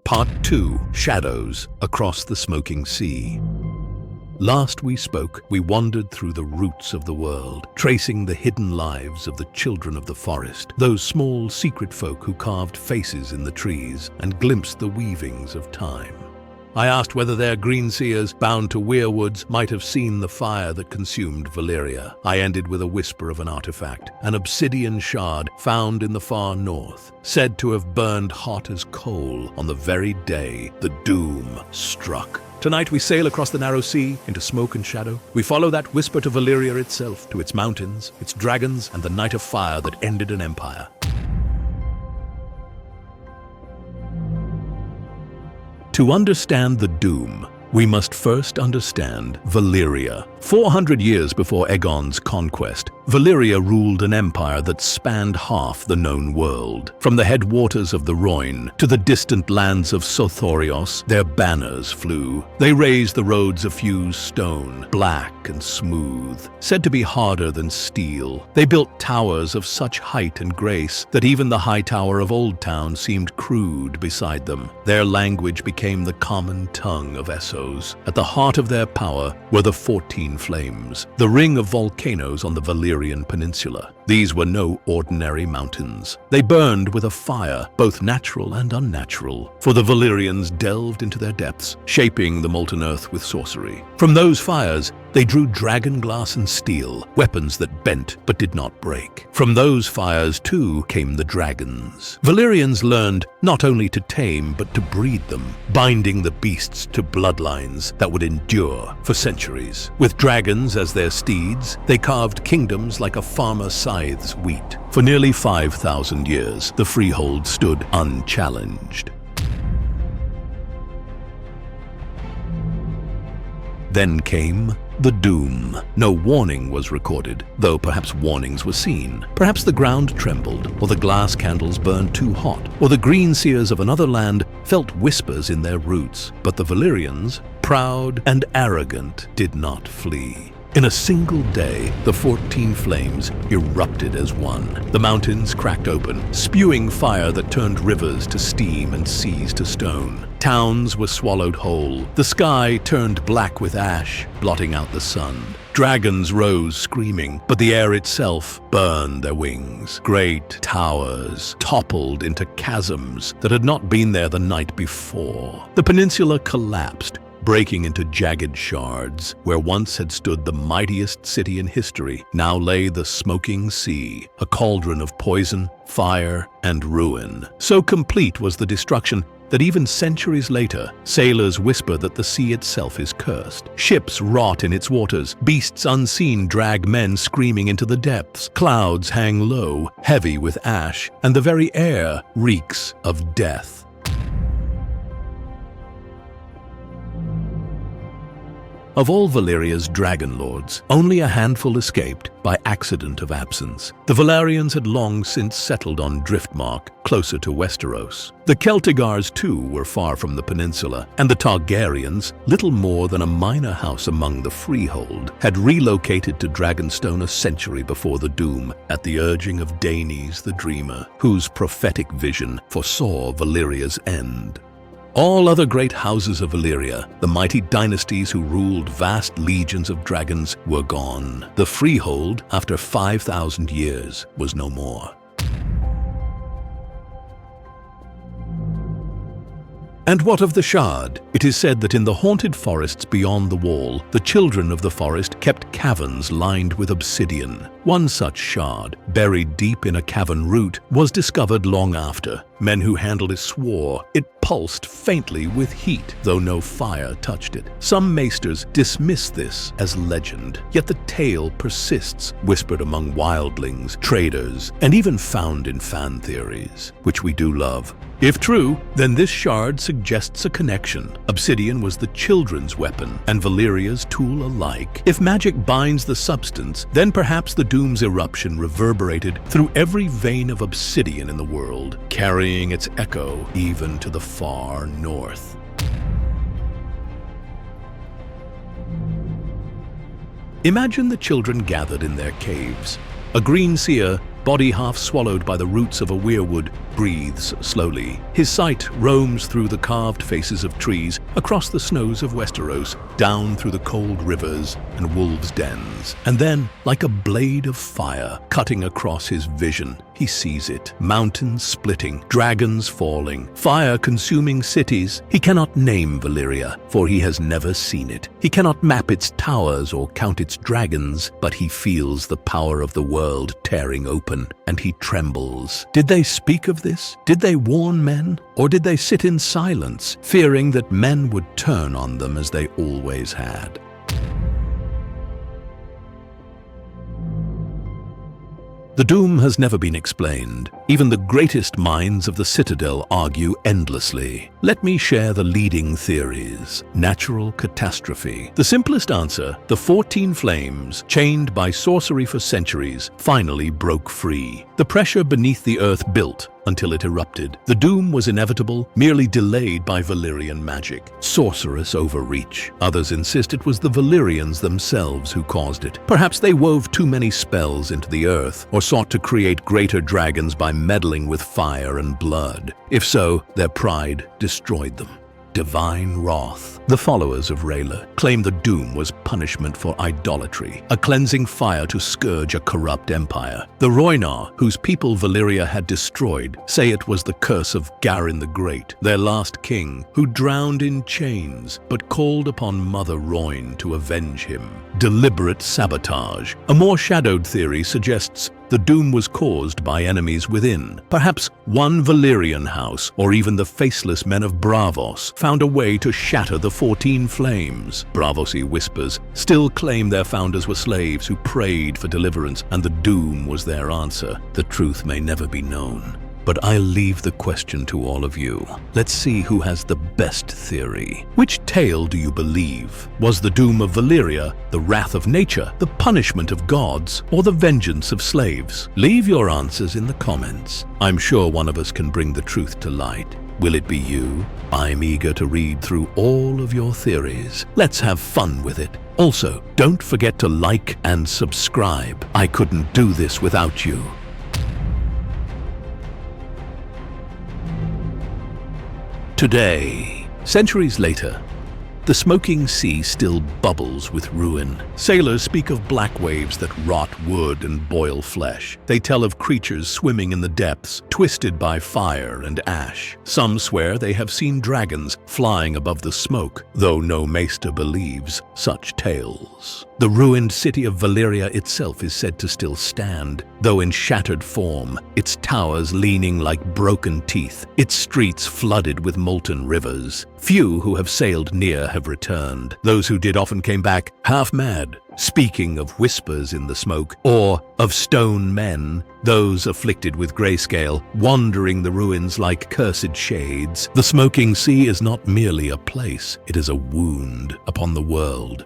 Part 2, Shadows Across the Smoking Sea. Last we spoke, we wandered through the roots of the world, tracing the hidden lives of the children of the forest, those small secret folk who carved faces in the trees and glimpsed the weavings of time. I asked whether their green seers, bound to weirwoods, might have seen the fire that consumed Valyria. I ended with a whisper of an artifact, an obsidian shard found in the far north, said to have burned hot as coal on the very day the doom struck. Tonight we sail across the narrow sea into smoke and shadow. We follow that whisper to Valyria itself, to its mountains, its dragons, and the night of fire that ended an empire. To understand the doom, we must first understand Valyria. 400 years before Aegon's conquest, Valyria ruled an empire that spanned half the known world. From the headwaters of the Rhoyne to the distant lands of Sothorios, their banners flew. They raised the roads of fused stone, black and smooth, said to be harder than steel. They built towers of such height and grace that even the high tower of Old Town seemed crude beside them. Their language became the common tongue of Essos. At the heart of their power were the 14 Flames, the ring of volcanoes on the Valyrian peninsula. These were no ordinary mountains. They burned with a fire, both natural and unnatural, for the Valyrians delved into their depths, shaping the molten earth with sorcery. From those fires, they drew dragon glass and steel, weapons that bent but did not break. From those fires, too, came the dragons. Valyrians learned not only to tame but to breed them, binding the beasts to bloodlines that would endure for centuries. With dragons as their steeds, they carved kingdoms like a farmer scythes wheat. For nearly 5,000 years, the Freehold stood unchallenged. Then came the doom. No warning was recorded, though perhaps warnings were seen. Perhaps the ground trembled, or the glass candles burned too hot, or the green seers of another land felt whispers in their roots. But the Valyrians, proud and arrogant, did not flee. In a single day, the 14 Flames erupted as one. The mountains cracked open, spewing fire that turned rivers to steam and seas to stone. Towns were swallowed whole. The sky turned black with ash, blotting out the sun. Dragons rose screaming, but the air itself burned their wings. Great towers toppled into chasms that had not been there the night before. The peninsula collapsed, breaking into jagged shards. Where once had stood the mightiest city in history, now lay the smoking sea, a cauldron of poison, fire, and ruin. So complete was the destruction that even centuries later, sailors whisper that the sea itself is cursed. Ships rot in its waters, beasts unseen drag men screaming into the depths, clouds hang low, heavy with ash, and the very air reeks of death. Of all Valyria's dragon lords, only a handful escaped by accident of absence. The Valyrians had long since settled on Driftmark, closer to Westeros. The Celtigars, too, were far from the peninsula, and the Targaryens, little more than a minor house among the Freehold, had relocated to Dragonstone a century before the doom, at the urging of Daenys the Dreamer, whose prophetic vision foresaw Valyria's end. All other great houses of Valyria, the mighty dynasties who ruled vast legions of dragons, were gone. The Freehold, after 5,000 years, was no more. And what of the shard? It is said that in the haunted forests beyond the wall, the children of the forest kept caverns lined with obsidian. One such shard, buried deep in a cavern root, was discovered long after. Men who handled it swore it pulsed faintly with heat, though no fire touched it. Some maesters dismiss this as legend, yet the tale persists, whispered among wildlings, traders, and even found in fan theories, which we do love. If true, then this shard suggests a connection. Obsidian was the children's weapon, and Valyria's tool alike. If magic binds the substance, then perhaps the doom's eruption reverberated through every vein of obsidian in the world, carrying its echo even to the far north. Imagine the children gathered in their caves. A green seer, body half swallowed by the roots of a weirwood, breathes slowly. His sight roams through the carved faces of trees, across the snows of Westeros, down through the cold rivers and wolves' dens. And then, like a blade of fire cutting across his vision, he sees it. Mountains splitting, dragons falling, fire consuming cities. He cannot name Valyria, for he has never seen it. He cannot map its towers or count its dragons, but he feels the power of the world tearing open, and he trembles. Did they speak of this? Did they warn men? Or did they sit in silence, fearing that men would turn on them as they always had? The doom has never been explained. Even the greatest minds of the Citadel argue endlessly. Let me share the leading theories. Natural catastrophe. The simplest answer: the 14 flames, chained by sorcery for centuries, finally broke free. The pressure beneath the earth built until it erupted. The doom was inevitable, merely delayed by Valyrian magic. Sorcerous overreach. Others insist it was the Valyrians themselves who caused it. Perhaps they wove too many spells into the earth, or sought to create greater dragons by meddling with fire and blood. If so, their pride destroyed them. Divine wrath. The followers of Rhaela claim the doom was punishment for idolatry, a cleansing fire to scourge a corrupt empire. The Rhoynar, whose people Valyria had destroyed, say it was the curse of Garin the Great, their last king, who drowned in chains but called upon Mother Rhoyne to avenge him. Deliberate sabotage. A more shadowed theory suggests the doom was caused by enemies within. Perhaps one Valyrian house, or even the faceless men of Braavos, found a way to shatter the 14 flames. Braavosi whispers still claim their founders were slaves who prayed for deliverance, and the doom was their answer. The truth may never be known. But I'll leave the question to all of you. Let's see who has the best theory. Which tale do you believe? Was the doom of Valyria the wrath of nature, the punishment of gods, or the vengeance of slaves? Leave your answers in the comments. I'm sure one of us can bring the truth to light. Will it be you? I'm eager to read through all of your theories. Let's have fun with it. Also, don't forget to like and subscribe. I couldn't do this without you. Today, centuries later, the smoking sea still bubbles with ruin. Sailors speak of black waves that rot wood and boil flesh. They tell of creatures swimming in the depths, twisted by fire and ash. Some swear they have seen dragons flying above the smoke, though no maester believes such tales. The ruined city of Valyria itself is said to still stand, though in shattered form, its towers leaning like broken teeth, its streets flooded with molten rivers. Few who have sailed near have returned. Those who did often came back half mad, speaking of whispers in the smoke, or of stone men, those afflicted with grayscale, wandering the ruins like cursed shades. The smoking sea is not merely a place, it is a wound upon the world.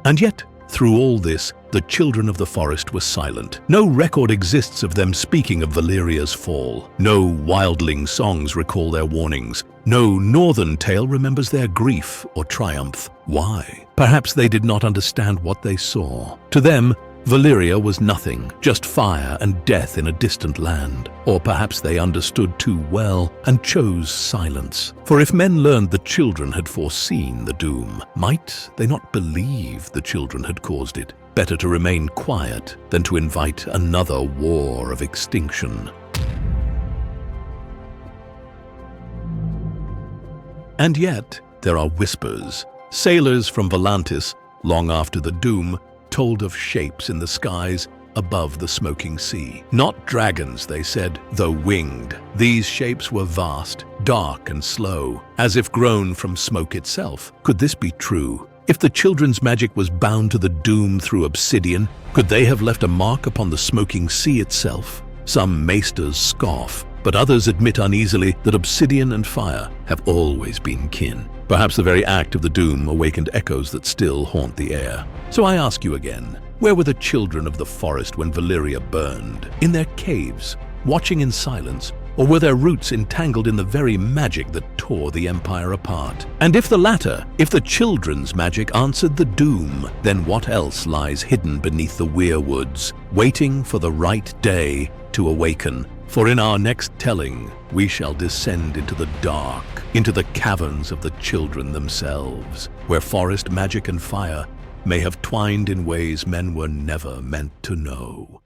And yet, through all this, the children of the forest were silent. No record exists of them speaking of Valyria's fall. No wildling songs recall their warnings. No northern tale remembers their grief or triumph. Why? Perhaps they did not understand what they saw. To them, Valyria was nothing, just fire and death in a distant land. Or perhaps they understood too well and chose silence. For if men learned the children had foreseen the doom, might they not believe the children had caused it? Better to remain quiet than to invite another war of extinction. And yet, there are whispers. Sailors from Volantis, long after the doom, told of shapes in the skies above the smoking sea. Not dragons, they said, though winged. These shapes were vast, dark and slow, as if grown from smoke itself. Could this be true? If the children's magic was bound to the doom through Obsidian, could they have left a mark upon the smoking sea itself? Some maesters scoff, but others admit uneasily that Obsidian and fire have always been kin. Perhaps the very act of the doom awakened echoes that still haunt the air. So I ask you again, where were the children of the forest when Valyria burned? In their caves, watching in silence, Or were their roots entangled in the very magic that tore the empire apart? And if the latter, if the children's magic answered the doom, then what else lies hidden beneath the weirwoods, waiting for the right day to awaken? For in our next telling, we shall descend into the dark, into the caverns of the children themselves, where forest magic and fire may have twined in ways men were never meant to know.